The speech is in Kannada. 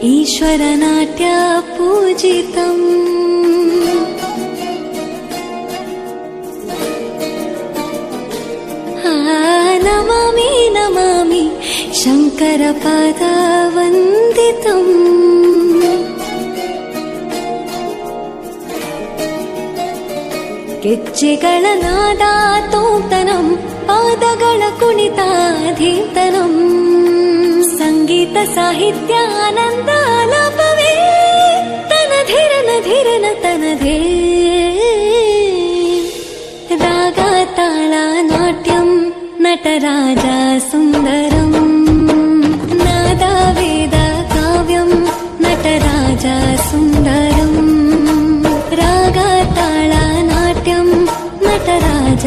ईश्वरनाट्य पूजितम् नमामि नमामि शङ्करपादवन्दितम् ಗೆಜ್ಜೆಗಳ ನಾದ ತೋಂತನಂ ಪಾದಗಳ ಕುಣಿತಾಧೀತನಂ ಸಂಗೀತ ಸಾಹಿತ್ಯ ಆನಂದ ಆಲಾಪವೇ ತನಧಿರನ ಧಿರನ ತನಧೇ ರಾಗ ತಾಳ ನಾಟ್ಯಂ ನಟರಾಜ ಸುಂದರಂ ನಾದ ವೇದ ಕಾವ್ಯಂ ನಟರಾಜ ಸುಂದರಂ ರಾಗ ತಾಳ ನಾಟ್ಯಂ ನಟರಾಜ